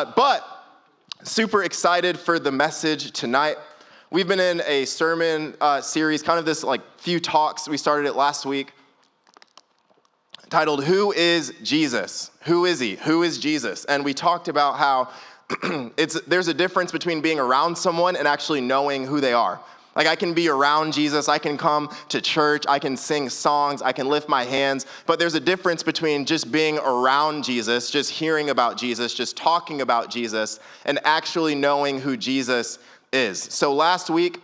But super excited for the message tonight. We've been in a sermon series, kind of this like few talks. We started it last week, titled, Who is Jesus? Who is he? Who is Jesus? And we talked about how there's a difference between being around someone and actually knowing who they are. Like, I can be around Jesus, I can come to church, I can sing songs, I can lift my hands, but there's a difference between just being around Jesus, just hearing about Jesus, just talking about Jesus, and actually knowing who Jesus is. So last week,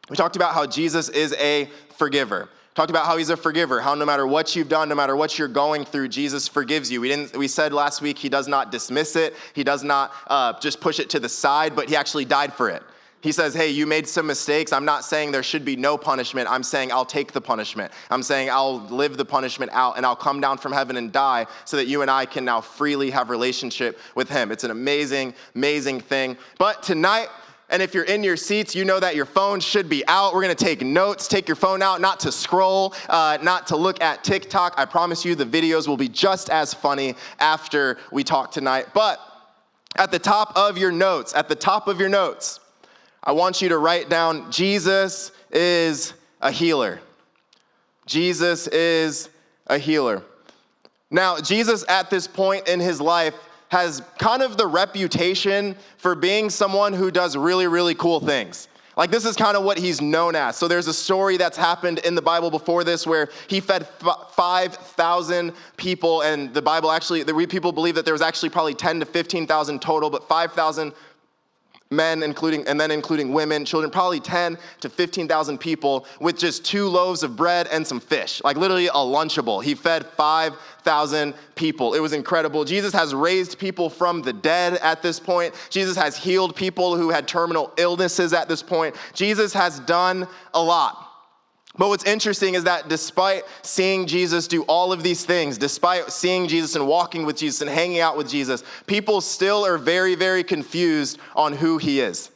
we talked about how Jesus is a forgiver. Talked about how he's a forgiver, how no matter what you've done, no matter what you're going through, Jesus forgives you. We said last week he does not dismiss it, he does not just push it to the side, but he actually died for it. He says, hey, you made some mistakes. I'm not saying there should be no punishment. I'm saying I'll take the punishment. I'm saying I'll live the punishment out and I'll come down from heaven and die so that you and I can now freely have relationship with him. It's an amazing, amazing thing. But tonight, and if you're in your seats, you know that your phone should be out. We're going to take notes. Take your phone out, not to scroll, not to look at TikTok. I promise you the videos will be just as funny after we talk tonight. But at the top of your notes, I want you to write down, Jesus is a healer. Jesus is a healer. Now, Jesus at this point in his life has kind of the reputation for being someone who does really, really cool things. Like, this is kind of what he's known as. So there's a story that's happened in the Bible before this where he fed 5,000 people, and the Bible actually, people believe that there was actually probably 10 to 15,000 total, but 5,000 men, including women, children, probably 10 to 15,000 people with just 2 loaves of bread and some fish, like literally a Lunchable. He fed 5,000 people. It was incredible. Jesus has raised people from the dead at this point. Jesus has healed people who had terminal illnesses at this point. Jesus has done a lot. But what's interesting is that despite seeing Jesus do all of these things, despite seeing Jesus and walking with Jesus and hanging out with Jesus, people still are very, very confused on who he is.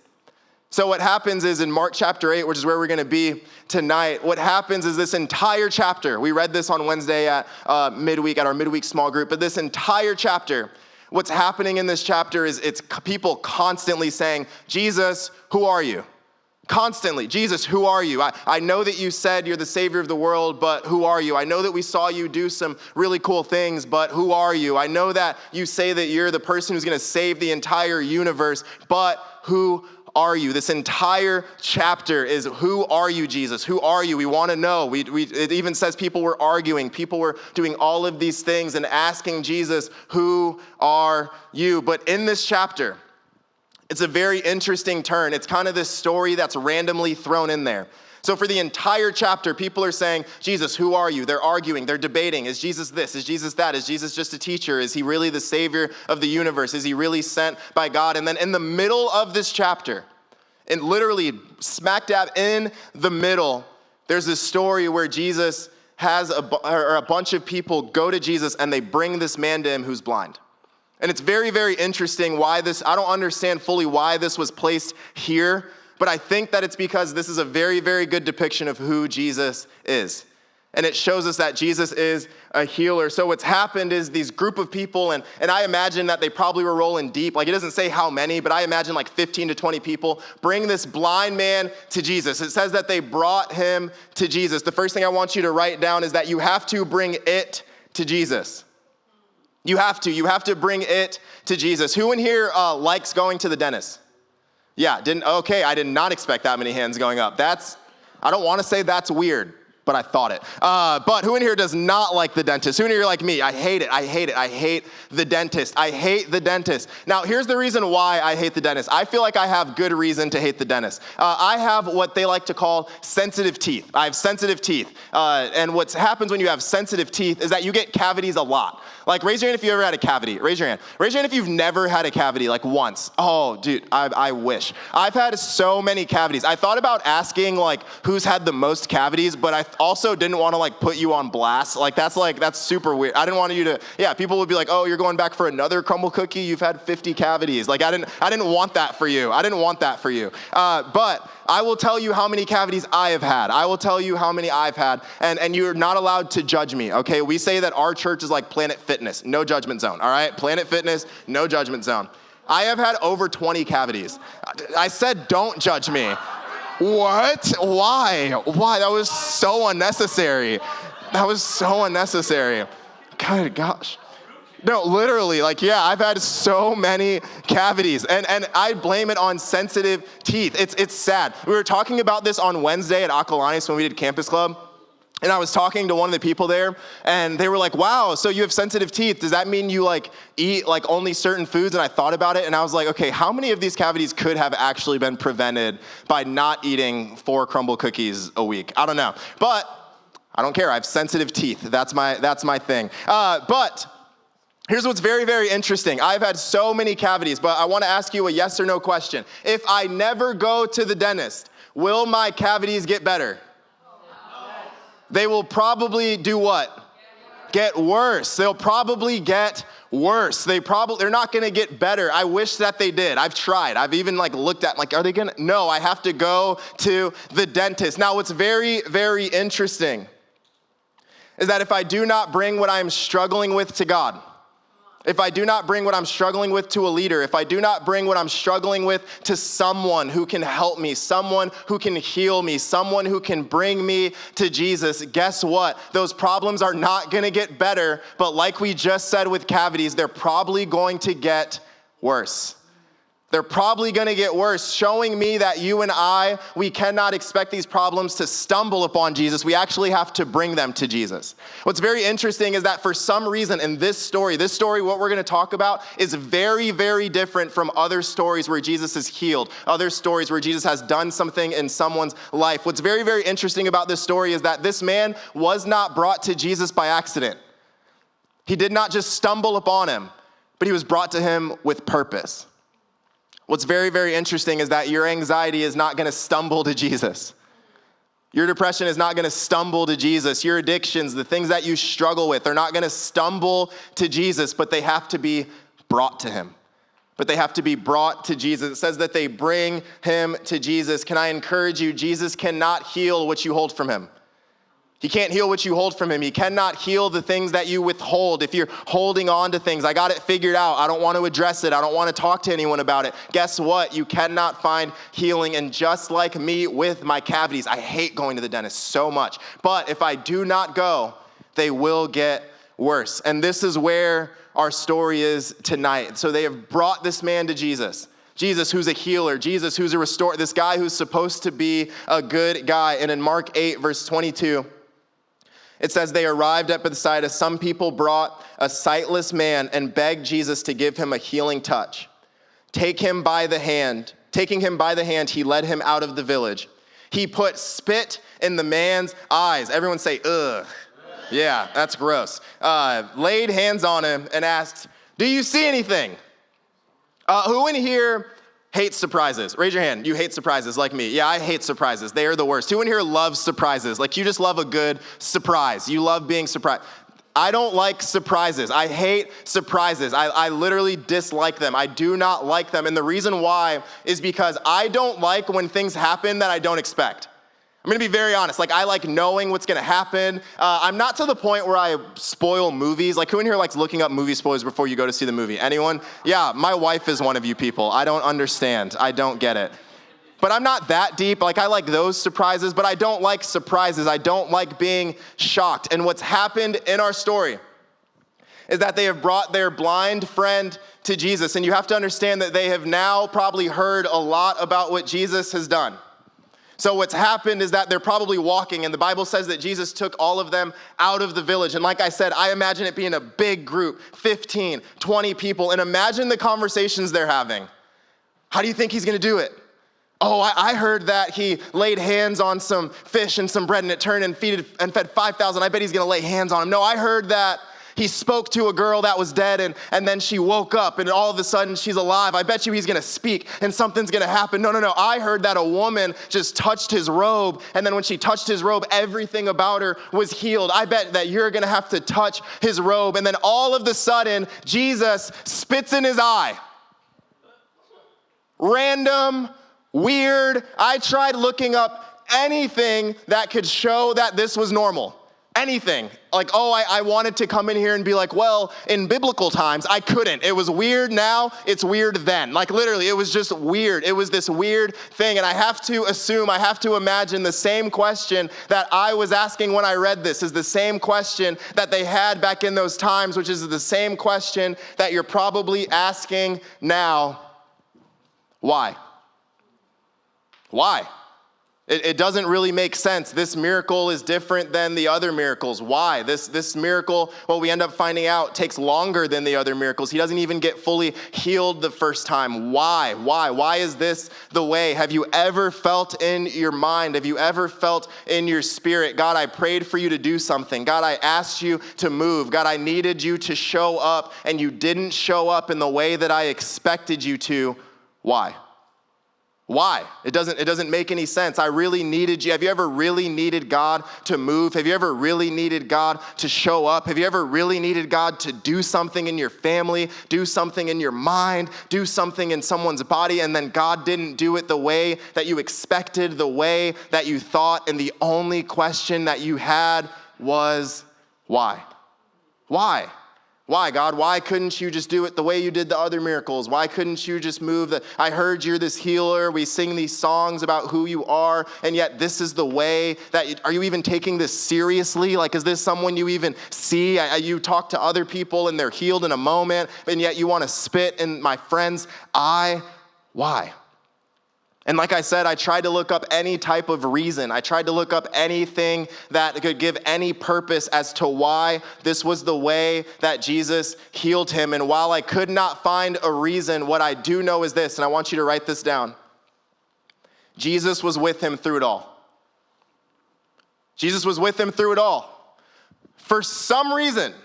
So what happens is in Mark chapter 8, which is where we're going to be tonight, what happens is this entire chapter, we read this on Wednesday at midweek, at our midweek small group, but this entire chapter, what's happening in this chapter is it's people constantly saying, Jesus, who are you? Constantly, Jesus, who are you? I know that you said you're the Savior of the world, but who are you? I know that we saw you do some really cool things, but who are you? I know that you say that you're the person who's going to save the entire universe, but who are you? This entire chapter is, who are you, Jesus? Who are you? We want to know. It even says people were arguing. People were doing all of these things and asking Jesus, who are you? But in this chapter, it's a very interesting turn. It's kind of this story that's randomly thrown in there. So for the entire chapter, people are saying, Jesus, who are you? They're arguing, they're debating. Is Jesus this? Is Jesus that? Is Jesus just a teacher? Is he really the Savior of the universe? Is he really sent by God? And then in the middle of this chapter, and literally smack dab in the middle, there's this story where Jesus has a bunch of people go to Jesus and they bring this man to him who's blind. And it's very, very interesting why this, I don't understand fully why this was placed here, but I think that it's because this is a very, very good depiction of who Jesus is. And it shows us that Jesus is a healer. So what's happened is these group of people, and I imagine that they probably were rolling deep. Like, it doesn't say how many, but I imagine like 15 to 20 people bring this blind man to Jesus. It says that they brought him to Jesus. The first thing I want you to write down is that you have to bring it to Jesus. You have to bring it to Jesus. Who in here likes going to the dentist? Yeah, I did not expect that many hands going up. I don't want to say that's weird, but I thought it. But who in here does not like the dentist? Who in here like me? I hate it. I hate the dentist. I hate the dentist. Now, here's the reason why I hate the dentist. I feel like I have good reason to hate the dentist. I have what they like to call sensitive teeth. I have sensitive teeth. And what happens when you have sensitive teeth is that you get cavities a lot. Like, raise your hand if you ever had a cavity. Raise your hand. Raise your hand if you've never had a cavity, like once. Oh, dude, I wish. I've had so many cavities. I thought about asking, like, who's had the most cavities, but I also didn't want to, like, put you on blast. That's super weird. I didn't want you to, people would be like, oh, you're going back for another crumble cookie? You've had 50 cavities. Like, I didn't want that for you. But I will tell you how many cavities I have had. I will tell you how many I've had, and you're not allowed to judge me, okay? We say that our church is like Planet Fitness, no judgment zone, all right? Planet Fitness, no judgment zone. I have had over 20 cavities. I said, don't judge me. What? Why? Why? That was so unnecessary. That was so unnecessary. Good gosh. No, literally, like, yeah, I've had so many cavities, and I blame it on sensitive teeth. It's sad. We were talking about this on Wednesday at Acalanes when we did Campus Club, and I was talking to one of the people there, and they were like, wow, so you have sensitive teeth. Does that mean you, like, eat, like, only certain foods? And I thought about it, and I was like, okay, how many of these cavities could have actually been prevented by not eating 4 crumble cookies a week? I don't know, but I don't care. I have sensitive teeth. That's my thing. But here's what's very, very interesting. I've had so many cavities, but I want to ask you a yes or no question. If I never go to the dentist, will my cavities get better? They will probably do what? Get worse. They'll probably get worse. They're not going to get better. I wish that they did. I've tried. I've even looked at are they going to? No, I have to go to the dentist. Now, what's very, very interesting is that if I do not bring what I'm struggling with to God, if I do not bring what I'm struggling with to a leader, if I do not bring what I'm struggling with to someone who can help me, someone who can heal me, someone who can bring me to Jesus, guess what? Those problems are not going to get better, but like we just said with cavities, they're probably going to get worse. They're probably going to get worse, showing me that you and I, we cannot expect these problems to stumble upon Jesus. We actually have to bring them to Jesus. What's very interesting is that for some reason in this story, what we're going to talk about is very, very different from other stories where Jesus is healed, other stories where Jesus has done something in someone's life. What's very, very interesting about this story is that this man was not brought to Jesus by accident. He did not just stumble upon him, but he was brought to him with purpose. What's very, very interesting is that your anxiety is not going to stumble to Jesus. Your depression is not going to stumble to Jesus. Your addictions, the things that you struggle with, are not going to stumble to Jesus, but they have to be brought to him. But they have to be brought to Jesus. It says that they bring him to Jesus. Can I encourage you, Jesus cannot heal what you hold from him. He can't heal what you hold from him. He cannot heal the things that you withhold. If you're holding on to things, I got it figured out. I don't want to address it. I don't want to talk to anyone about it. Guess what? You cannot find healing. And just like me with my cavities, I hate going to the dentist so much. But if I do not go, they will get worse. And this is where our story is tonight. So they have brought this man to Jesus. Jesus, who's a healer. Jesus, who's a restorer. This guy who's supposed to be a good guy. And in Mark 8, verse 22, it says they arrived at Bethsaida. Some people brought a sightless man and begged Jesus to give him a healing touch. Taking him by the hand, he led him out of the village. He put spit in the man's eyes. Everyone say, ugh. Yeah, that's gross. Laid hands on him and asked, do you see anything? Who in here hates surprises? Raise your hand. You hate surprises like me. Yeah, I hate surprises. They are the worst. Who in here loves surprises? Like you just love a good surprise. You love being surprised. I don't like surprises. I hate surprises. I literally dislike them. I do not like them. And the reason why is because I don't like when things happen that I don't expect. I'm gonna be very honest. I like knowing what's gonna happen. I'm not to the point where I spoil movies. Who in here likes looking up movie spoilers before you go to see the movie? Anyone? Yeah, my wife is one of you people. I don't understand. I don't get it. But I'm not that deep. I like those surprises, but I don't like surprises. I don't like being shocked. And what's happened in our story is that they have brought their blind friend to Jesus. And you have to understand that they have now probably heard a lot about what Jesus has done. So what's happened is that they're probably walking, and the Bible says that Jesus took all of them out of the village. And like I said, I imagine it being a big group, 15, 20 people, and imagine the conversations they're having. How do you think he's gonna do it? Oh, I heard that he laid hands on some fish and some bread, and it turned and fed 5,000. I bet he's gonna lay hands on him. No, I heard that he spoke to a girl that was dead, and then she woke up, and all of a sudden she's alive. I bet you he's gonna speak, and something's gonna happen. No. I heard that a woman just touched his robe, and then when she touched his robe, everything about her was healed. I bet that you're gonna have to touch his robe, and then all of a sudden, Jesus spits in his eye. Random, weird. I tried looking up anything that could show that this was normal. anything. Like, oh, I wanted to come in here and be like, well, in biblical times, I couldn't. It was weird now, it's weird then. Like literally, it was just weird. It was this weird thing. And I have to assume, I have to imagine the same question that I was asking when I read this is the same question that they had back in those times, which is the same question that you're probably asking now. Why? Why? It doesn't really make sense. This miracle is different than the other miracles. Why? This miracle, well, we end up finding out, takes longer than the other miracles. He doesn't even get fully healed the first time. Why? Why? Why is this the way? Have you ever felt in your mind? Have you ever felt in your spirit, God, I prayed for you to do something. God, I asked you to move. God, I needed you to show up, and you didn't show up in the way that I expected you to. Why? Why? It doesn't make any sense. I really needed you. Have you ever really needed God to move? Have you ever really needed God to show up? Have you ever really needed God to do something in your family, do something in your mind, do something in someone's body, and then God didn't do it the way that you expected, the way that you thought, and the only question that you had was, why? Why? Why, God? Why couldn't you just do it the way you did the other miracles? Why couldn't you just move I heard you're this healer. We sing these songs about who you are, and yet this is the way that, are you even taking this seriously? Like, is this someone you even see? You talk to other people and they're healed in a moment, and yet you want to spit in my friend's eye. Why? And like I said, I tried to look up any type of reason. I tried to look up anything that could give any purpose as to why this was the way that Jesus healed him. And while I could not find a reason, what I do know is this, and I want you to write this down. Jesus was with him through it all. Jesus was with him through it all. For some reason,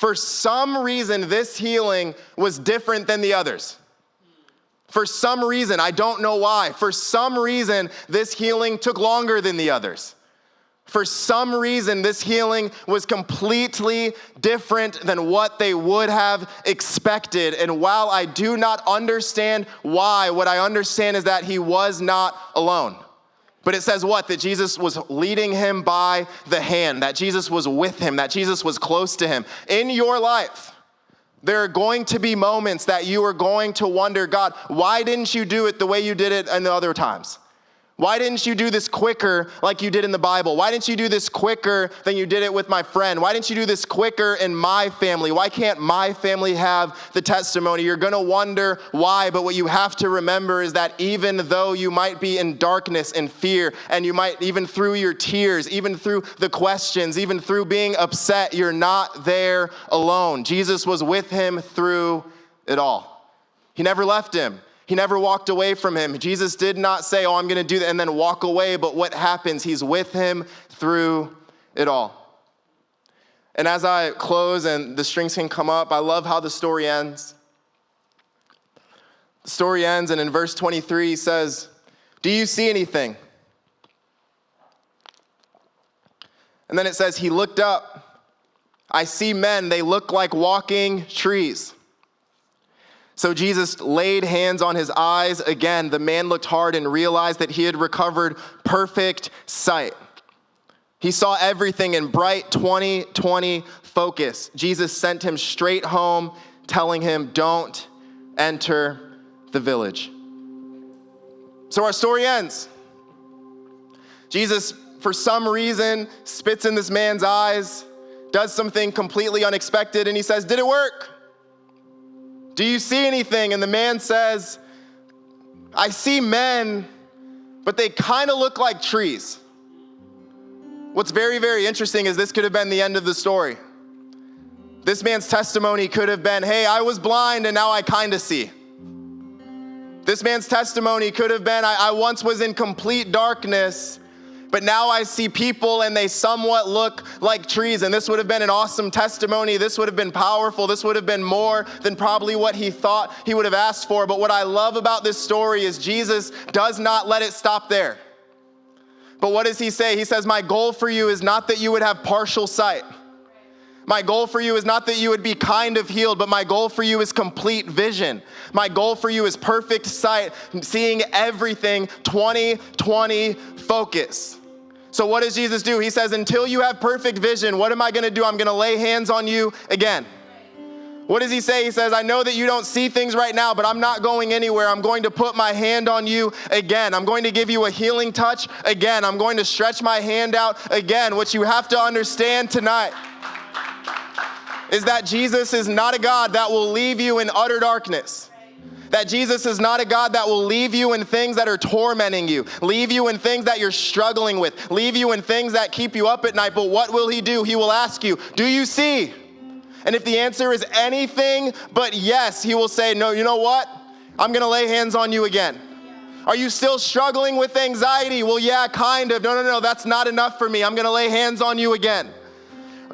this healing was different than the others. For some reason, I don't know why. For some reason, this healing took longer than the others. For some reason, this healing was completely different than what they would have expected. And while I do not understand why, what I understand is that he was not alone. But it says what? That Jesus was leading him by the hand, that Jesus was with him, that Jesus was close to him. In your life, there are going to be moments that you are going to wonder, God, why didn't you do it the way you did it in the other times? Why didn't you do this quicker like you did in the Bible? Why didn't you do this quicker than you did it with my friend? Why didn't you do this quicker in my family? Why can't my family have the testimony? You're going to wonder why, but what you have to remember is that even though you might be in darkness and fear, and you might, even through your tears, even through the questions, even through being upset, you're not there alone. Jesus was with him through it all. He never left him. He never walked away from him. Jesus did not say, oh, I'm going to do that, and then walk away. But what happens? He's with him through it all. And as I close and the strings can come up, I love how the story ends. The story ends, and in verse 23, he says, do you see anything? And then it says, he looked up. I see men. They look like walking trees. So Jesus laid hands on his eyes. Again, the man looked hard and realized that he had recovered perfect sight. He saw everything in bright 20/20 focus. Jesus sent him straight home, telling him, don't enter the village. So our story ends. Jesus, for some reason, spits in this man's eyes, does something completely unexpected, and he says, did it work? Do you see anything? And the man says, I see men, but they kind of look like trees. What's very, very interesting is this could have been the end of the story. This man's testimony could have been, hey, I was blind and now I kind of see. This man's testimony could have been, I once was in complete darkness, but now I see people and they somewhat look like trees. And this would have been an awesome testimony. This would have been powerful. This would have been more than probably what he thought he would have asked for. But what I love about this story is Jesus does not let it stop there. But what does he say? He says, my goal for you is not that you would have partial sight. My goal for you is not that you would be kind of healed, but my goal for you is complete vision. My goal for you is perfect sight, seeing everything 20/20 focus. So what does Jesus do? He says, until you have perfect vision, what am I going to do? I'm going to lay hands on you again. What does he say? He says, I know that you don't see things right now, but I'm not going anywhere. I'm going to put my hand on you again. I'm going to give you a healing touch again. I'm going to stretch my hand out again. What you have to understand tonight is that Jesus is not a God that will leave you in utter darkness. That Jesus is not a God that will leave you in things that are tormenting you, leave you in things that you're struggling with, leave you in things that keep you up at night. But what will he do? He will ask you, do you see? And if the answer is anything but yes, he will say, no, you know what? I'm going to lay hands on you again. Are you still struggling with anxiety? Well, yeah, kind of. No, that's not enough for me. I'm going to lay hands on you again.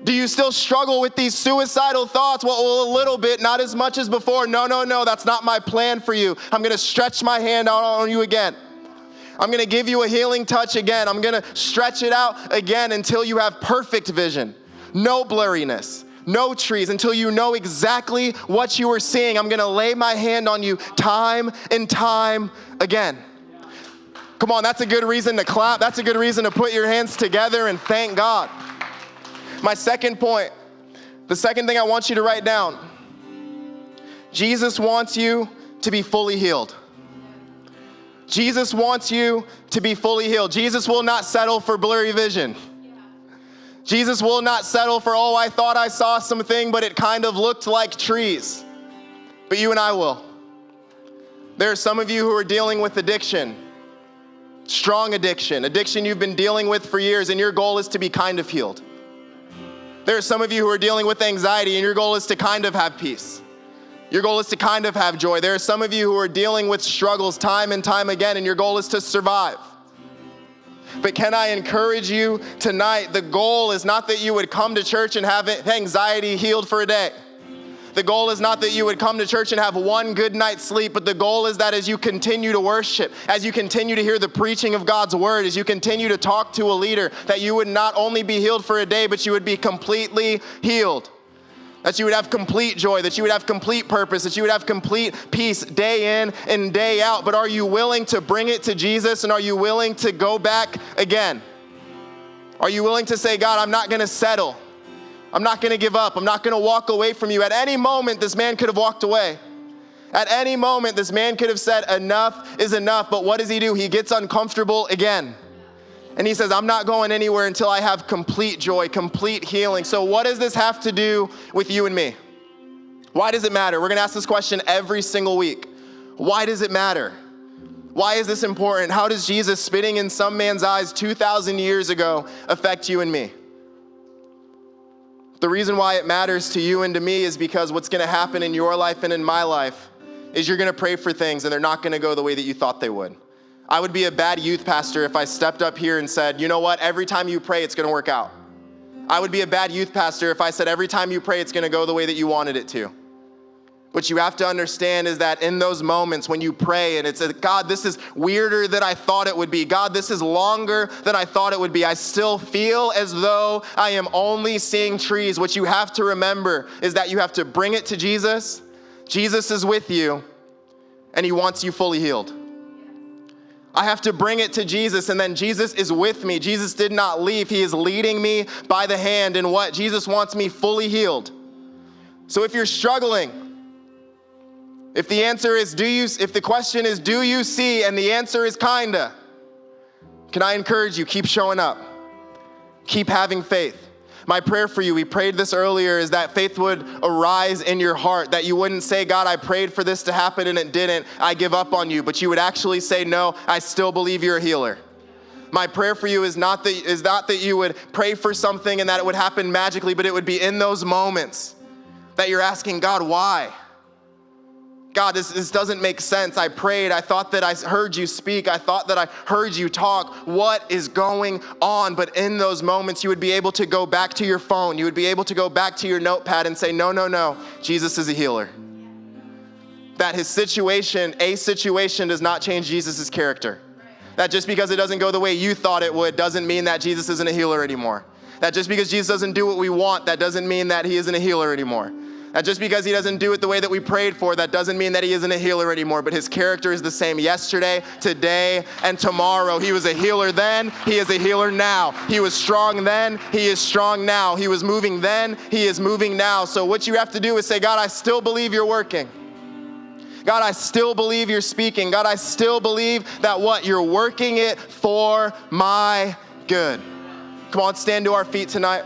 Do you still struggle with these suicidal thoughts? Well, a little bit, not as much as before. No, that's not my plan for you. I'm going to stretch my hand out on you again. I'm going to give you a healing touch again. I'm going to stretch it out again until you have perfect vision, no blurriness, no trees, until you know exactly what you are seeing. I'm going to lay my hand on you time and time again. Come on, that's a good reason to clap. That's a good reason to put your hands together and thank God. My second point, the second thing I want you to write down, Jesus wants you to be fully healed. Jesus wants you to be fully healed. Jesus will not settle for blurry vision. Jesus will not settle for, oh, I thought I saw something, but it kind of looked like trees. But you and I will. There are some of you who are dealing with addiction, strong addiction you've been dealing with for years, and your goal is to be kind of healed. There are some of you who are dealing with anxiety, and your goal is to kind of have peace. Your goal is to kind of have joy. There are some of you who are dealing with struggles time and time again, and your goal is to survive. But can I encourage you tonight, the goal is not that you would come to church and have anxiety healed for a day. The goal is not that you would come to church and have one good night's sleep, but the goal is that as you continue to worship, as you continue to hear the preaching of God's word, as you continue to talk to a leader, that you would not only be healed for a day, but you would be completely healed. That you would have complete joy, that you would have complete purpose, that you would have complete peace day in and day out. But are you willing to bring it to Jesus, and are you willing to go back again? Are you willing to say, God, I'm not going to settle. I'm not going to give up. I'm not going to walk away from you. At any moment, this man could have walked away. At any moment, this man could have said, enough is enough. But what does he do? He gets uncomfortable again. And he says, I'm not going anywhere until I have complete joy, complete healing. So what does this have to do with you and me? Why does it matter? We're going to ask this question every single week. Why does it matter? Why is this important? How does Jesus spitting in some man's eyes 2,000 years ago affect you and me? The reason why it matters to you and to me is because what's going to happen in your life and in my life is you're going to pray for things and they're not going to go the way that you thought they would. I would be a bad youth pastor if I stepped up here and said, you know what, every time you pray, it's going to work out. I would be a bad youth pastor if I said every time you pray, it's going to go the way that you wanted it to. What you have to understand is that in those moments when you pray and it's, God, this is weirder than I thought it would be. God, this is longer than I thought it would be. I still feel as though I am only seeing trees. What you have to remember is that you have to bring it to Jesus. Jesus is with you and he wants you fully healed. I have to bring it to Jesus, and then Jesus is with me. Jesus did not leave. He is leading me by the hand in what? Jesus wants me fully healed. So if you're struggling, if the answer is, if the question is, do you see? And the answer is kinda. Can I encourage you, keep showing up. Keep having faith. My prayer for you, we prayed this earlier, is that faith would arise in your heart, that you wouldn't say, God, I prayed for this to happen and it didn't. I give up on you. But you would actually say, no, I still believe you're a healer. My prayer for you is not that you would pray for something and that it would happen magically, but it would be in those moments that you're asking, God, why? God, this doesn't make sense. I prayed. I thought that I heard you speak. I thought that I heard you talk. What is going on? But in those moments, you would be able to go back to your phone. You would be able to go back to your notepad and say, no, Jesus is a healer. That a situation does not change Jesus' character. That just because it doesn't go the way you thought it would doesn't mean that Jesus isn't a healer anymore. That just because Jesus doesn't do what we want, that doesn't mean that he isn't a healer anymore. That just because he doesn't do it the way that we prayed for, that doesn't mean that he isn't a healer anymore, but his character is the same yesterday, today, and tomorrow. He was a healer then, he is a healer now. He was strong then, he is strong now. He was moving then, he is moving now. So what you have to do is say, God, I still believe you're working. God, I still believe you're speaking. God, I still believe that what? You're working it for my good. Come on, stand to our feet tonight.